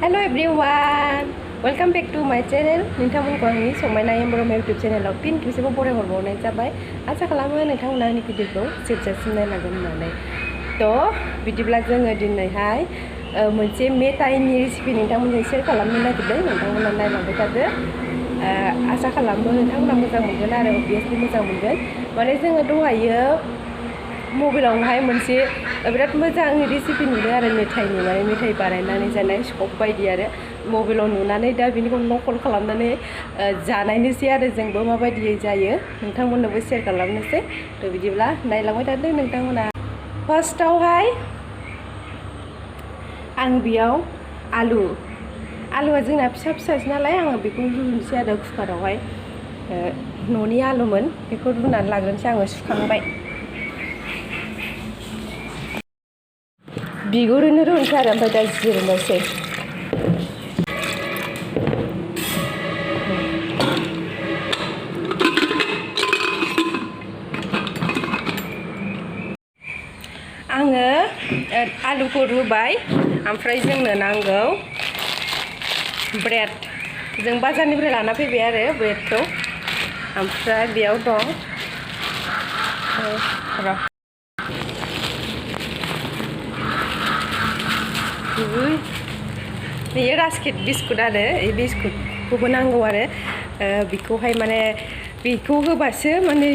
Hello everyone, welcome back to my channel. nwngtangmwnko angni Samaina M Brahma YouTube channel pin खेबसेबाव बरायहरबावनाय जाबाय। आसा खालामो नोंथांमोना आंनि भिडिअखौ जोबजासिम नायलांगोन होननानै। बिदिब्ला जोङो दिनैहाय मोनसे मेथाइनि रेसिपि नोंथांमोनजों शेयार खालामनो नागिरदों। नोंथांमोना नायलांबाय थादो। आसा खालामो नोंथांमोना मोजां मोनगोन आरो अबियसलि मोजां मोनगोन। माने जोङो दहायो मबाइलावहाय मोनसे बिराद मोजां रेसिपि नुदों आरो मेथाइनि, माने मेथाइ बानायनानै जानाय सप बायदि आरो मबाइलाव नुनानै दा बिनिखौ नकल खालामनानै जानायनोसै आरो जोंबो माबायदियै जायो नोंथांमोननोबो शेयार खालामनोसै। बिदिब्ला नायलांबाय थादों नोंथांमोना। फार्स्टआवहाय आं बेयाव आलुआ जोंना फिसा फिसासो नालाय आङो बेखौ रुनोसै आरो कुकारावहाय। न'नि आलुमोन, बेखौ रुनानै लाग्रोनोसै। आङो सुखांबाय, बिगुरैनो रुनोसै आरो ओमफ्राय दा जिरनोसै। आङो आलुखौ रुबाय, ओमफ्राय जोंनो नांगौ ब्रेड। जों बाजारनिफ्राय लाना फैबाय आरो ब्रेडखौ। ओमफ्राय बेयाव दं बेयो रास्केट बिस्कुट आरो बे बिस्कुटखौबो नांगौ आरो बेखौहाय माने बेखौ होबासो माने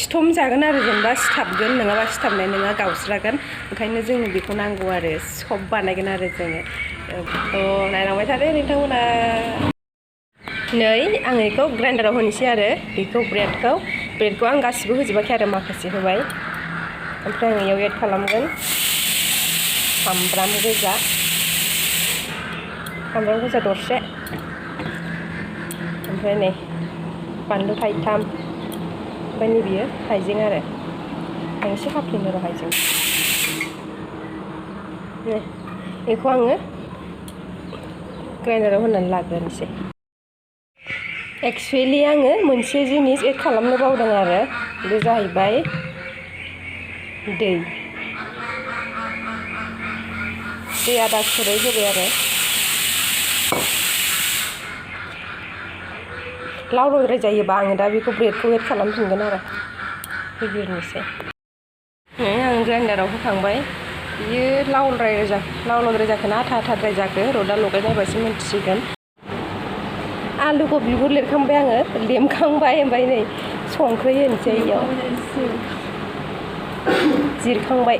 सिथम जागोन आरो जेनेबा सिथाबगोन, नङाबा सिथाबनाय नङा, गावस्रागोन। ओंखायनो जोंनो बेखौ नांगौ आरो सप बानायगोन आरो जोङो। नायलांबाय थादो नोंथांमोना। नै आं बेखौ ग्राइन्डाराव होनोसै आरो बेखौ ब्रेडखौ आं गासिबो होजोबाखै आरो माखासे होबाय। ओमफ्राय आं बेयाव एड खालामगोन सामब्राम गोजा दरसे, ओमफ्राय नै बानलु थाइथाम, ओमफ्राय नै बियो हाइजें आरो आं एसे हाफ्लेनो र' हाइजें। बेखौ आङो ग्राइन्डाराव होनानै लाग्रोनोसै। एक्सुवेलि आङो मोनसे जिनिस एड खालामनो बावदों आरो बे जाहैबाय दै आदा खुरै होबाय आरो लावद्राय जायोबा आङो दा बेखौ ब्रेडखौ एड खालामफिनगोन आरो होग्रोनोसै। आं ग्राइन्डाराव होखांबाय। बियो लावद्राय जाखो ना आथाद्राय जाखो र' दा लगायनायबासो मिन्थिसिगोन। आलुखौ बिगुर लिरखांबाय आङो, लेमखांबाय। ओमफ्राय नै संख्रि होनोसै, इयाव जिरखांबाय,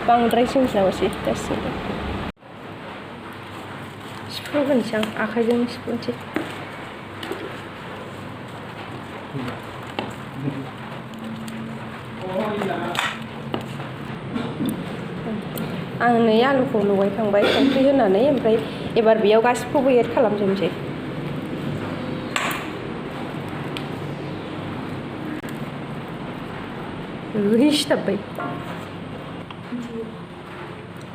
बांद्राय सोमजिनांगौसै गासिबो। सिफ्रुग्रोनोसै आं, आखाइजों सिफ्रुनोसै। आं नै आलुखौ लगायखांबाय संख्रि होनानै, ओमफ्राय एबार बेयाव गासिखौबो एड खालामजोबनोसै। सिथाबबाय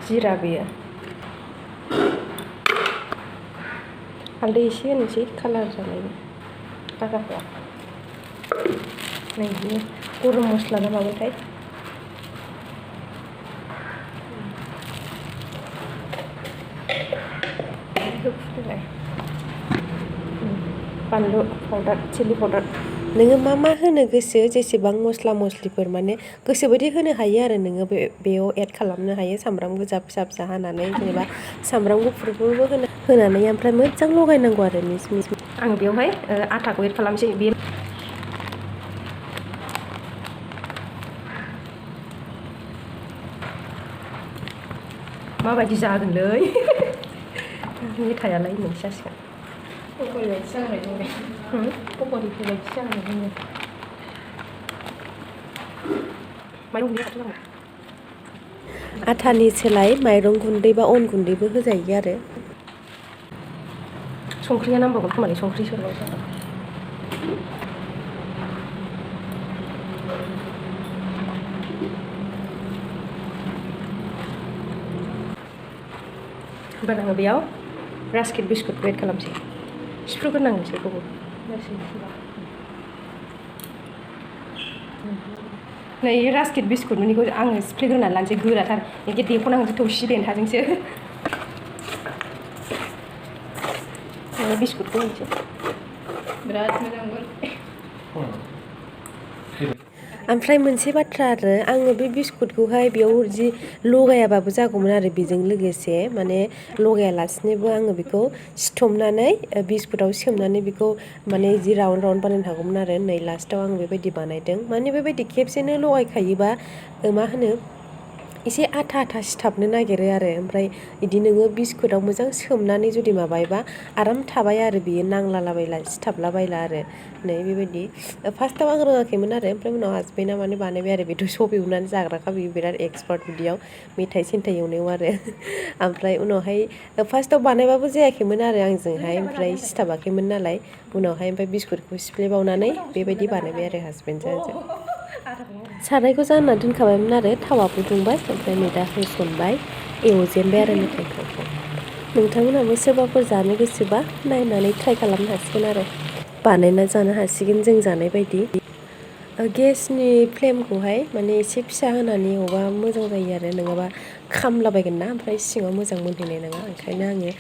जिरा, बेयो हालदै एसे होनोसै कालार जानायनि। बाराखौ नै बियो गरम मस्ला ना माबाथाय, बानलु पाउडार, चिलि पाउडार। नोङो मा होनो गोसो, जेसेबां मस्ला मस्लिफोर माने गोसोबायदि होनो हायो आरो नोङो बेयाव एड खालामनो हायो। सामब्राम गोजा फिसा फिसा हानानै, जेनेबा सामब्राम गुफुरफोरबो होनानै, ओमफ्राय मोजां लगायनांगौ आरो मिस मिस। आं बेवहाय आटाखौ एड खालामसै। बे माबायदि जागोनलै मेथाइयालाय होननायसो जासिगोन। पक'रि बायदि जानाय जोंलाय, पक'रिफोर बायदि जानाय जोङो। आटानि सोलाय माइरं गुन्दै बा अन गुन्दैबो होजायो आरो। संख्रिया नांबावगोन खोमालै, संख्रि सोलाव जागोन। ओमफ्राय आङो बेयाव रास्केट बिस्कुटखौ एड खालामसै। सिफ्रुग्रोनांगोनसै बेखौबो। नै रास्केट बिस्कुटनिखौ आङो सिफ्लेग्रोनानै लानोसै, गोराथार। एखे देख'नांगोनसो थौसि देन्थाजोंसो। आङो बिस्कुटखौ होनोसै बिराद मोजां मोन ओमफ्राय मोनसे बाथ्रा आरो आङो बे बिस्कुटखौहाय बेयाव जि लगायाबाबो जागौमोन आरो बेजों लोगोसे माने लगायालासिनोबो आङो बेखौ सिथमनानै बिस्कुटाव सोमनानै बेखौ माने जि राउन्ड राउन्ड बानायनो हागौमोन आरो नै लास्टाव आं बेबायदि बानायदों माने बेबायदि खेबसेनो लगायखायोबा मा होनो एसे आथा आथा सिथाबनो नागिरो आरो ओमफ्राय बिदि नोङो बिस्कुटाव मोजां सोमनानै जुदि माबायोबा आराम थाबाय आरो बियो नांलालाबायला सिथाबलाबायला आरो नै बेबायदि फार्स्टआव आं रोङाखैमोन आरो ओमफ्राय उनाव हासबेन्डआ माने बानायबाय आरो बेथ' सब एवनानै जाग्राखा बियो बिराद एक्सपार्ट बिदियाव मेथाइ सेन्थाइ एवनायाव आरो ओमफ्राय उनावहाय फार्स्टआव बानायबाबो जायाखैमोन आरो आंजोंहाय ओमफ्राय सिथाबाखैमोन नालाय उनावहाय ओमफ्राय बिस्कुटखौ सिफ्लेबावनानै बेबायदि बानायबाय आरो हासबेन्डजों आंजों सारायखौ जानना दोनखाबायमोन आरो थावा फुदुंबाय ओमफ्राय नै दा होसनबाय एवजेनबाय आरो मेथाइफोरखौ नोंथांमोनहाबो सोरबाफोर जानो गोसोबा नायनानै ट्राइ खालामनो हासिगोन आरो बानायना जानो हासिगोन जों जानाय बायदि गेसनि फ्लेमखौहाय माने एसे फिसा होनानै एवबा मोजां जायो आरो नङाबा खामलाबायगोन ना ओमफ्राय सिङाव मोजां मोनहैनाय नङा ओंखायनो आङो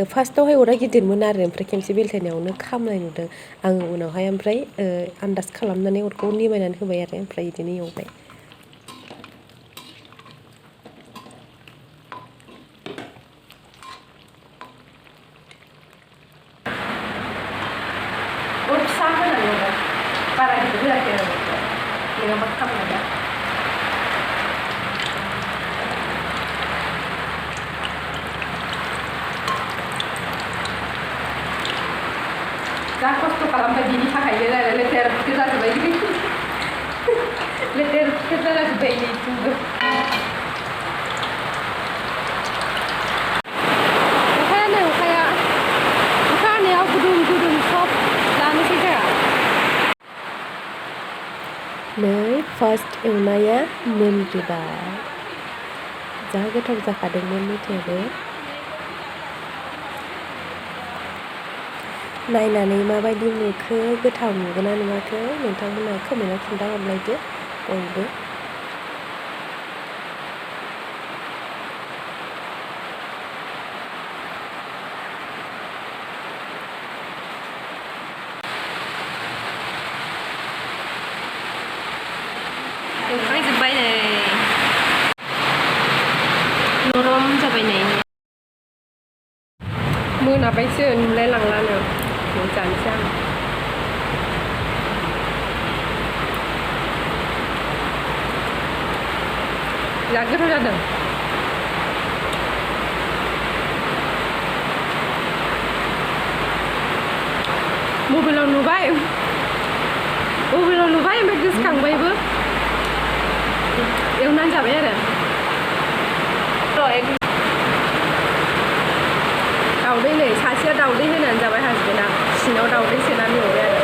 फार्स्टआवहाय अरा गिदिरमोन आरो ओमफ्राय खेमसे बेलथायनायावनो खामनाय नुदों आङो उनावहाय ओमफ्राय आन्दाज खालामनानै अरखौ निमायनानै होबाय आरो ओमफ्राय बिदिनो एवबाय अर फिसा होनांगौ बारा गिदिर होआखै आरो नङाबा खामलाया जा खस्थ' खालामबाय बिनि थाखायनो लेथेर फेथेर जाजोब्बाय लेथेर फेथेर जाजोब्बाय नैथिंबो अखा हानायाव गुदुं गुदुं सब जानोसै जोंहा नै फार्स्ट एवनाया मोनजोब्बाय जा गोथाव जाखादोंमोन मेथाइयाबो नायनानै माबायदि नुखो गोथाव नुगोना नुवाखै नोंथांमोना कमेन्टआव खिन्थाहरलायदो बयबो एवखांजोब्बाय नै नरम जाबाय नै मोनाबायसो नुलाय लांलानो जानोसै आं बिराद गोथाव जादों मबाइलाव नुबाय ओमफ्राय गोसोखांबायबो एवनानै जाबाय आरो दाउदै नै सासेया दाउदै होनानै जाबाय हासबेन्डआ सिङाव दाउदै सोनानै एवबाय आरो